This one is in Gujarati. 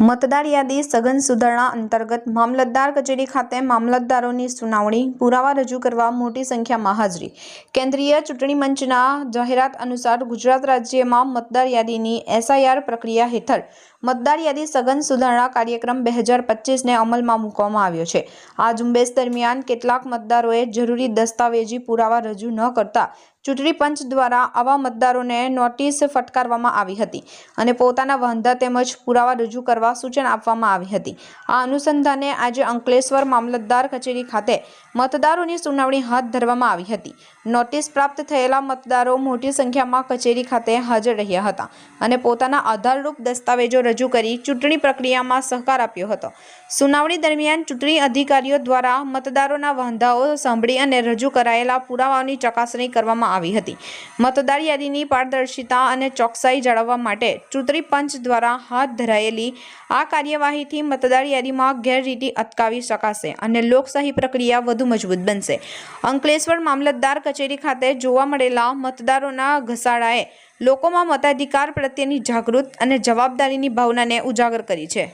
મતદાર યાદી સઘન સુધારણા અંતર્ગત મામલતદાર કચેરી ખાતે મામલતદારોની સુનાવણી, પુરાવા રજૂ કરવા મોટી સંખ્યામાં હાજરી। કેન્દ્રીય ચૂંટણી પંચના જાહેરાત અનુસાર ગુજરાત રાજ્યમાં મતદાર યાદીની SIR પ્રક્રિયા હેઠળ મતદાર યાદી સઘન સુધારણા કાર્યક્રમ 2025ને અમલમાં મૂકવામાં આવ્યો છે। આ ઝુંબેશ દરમિયાન કેટલાક મતદારોએ જરૂરી દસ્તાવેજી પુરાવા રજૂ ન કરતા ચૂંટણી પંચ દ્વારા આવા મતદારોને નોટિસ ફટકારવામાં આવી હતી અને પોતાના વાંધા તેમજ પુરાવા રજૂ કરવા સૂચના આપવામાં આવી હતી। આ અનુસંધાને આજે અંકલેશ્વર મામલતદાર કચેરી ખાતે મતદારોની સુનાવણી હાથ ધરવામાં આવી હતી। નોટિસ પ્રાપ્ત થયેલા મતદારો મોટી સંખ્યામાં કચેરી ખાતે હાજર રહ્યા હતા અને પોતાના આધારરૂપ દસ્તાવેજો રજૂ કરી ચૂંટણી પ્રક્રિયામાં સહકાર આપ્યો હતો। સુનાવણી દરમિયાન ચૂંટણી અધિકારીઓ દ્વારા મતદારોના વાંધાઓ સાંભળી અને રજૂ કરાયેલા પુરાવાઓની ચકાસણી કરવામાં આવી હતી। મતદાર યાદીની પારદર્શિતા અને ચોકસાઈ જાળવવા માટે ચૂંટણી પંચ દ્વારા હાથ ધરાયેલી આ કાર્યવાહીથી મતદાર યાદીમાં ગેરરીતિ અટકાવી શકાશે અને લોકશાહી પ્રક્રિયા વધુ મજબૂત બનશે। અંકલેશ્વર મામલતદાર કચેરી ખાતે જોવા મળેલા મતદારોના ઘસારાએ લોકોમાં મતાધિકાર પ્રત્યેની જાગૃત અને જવાબદારીની ભાવનાને ઉજાગર કરી છે।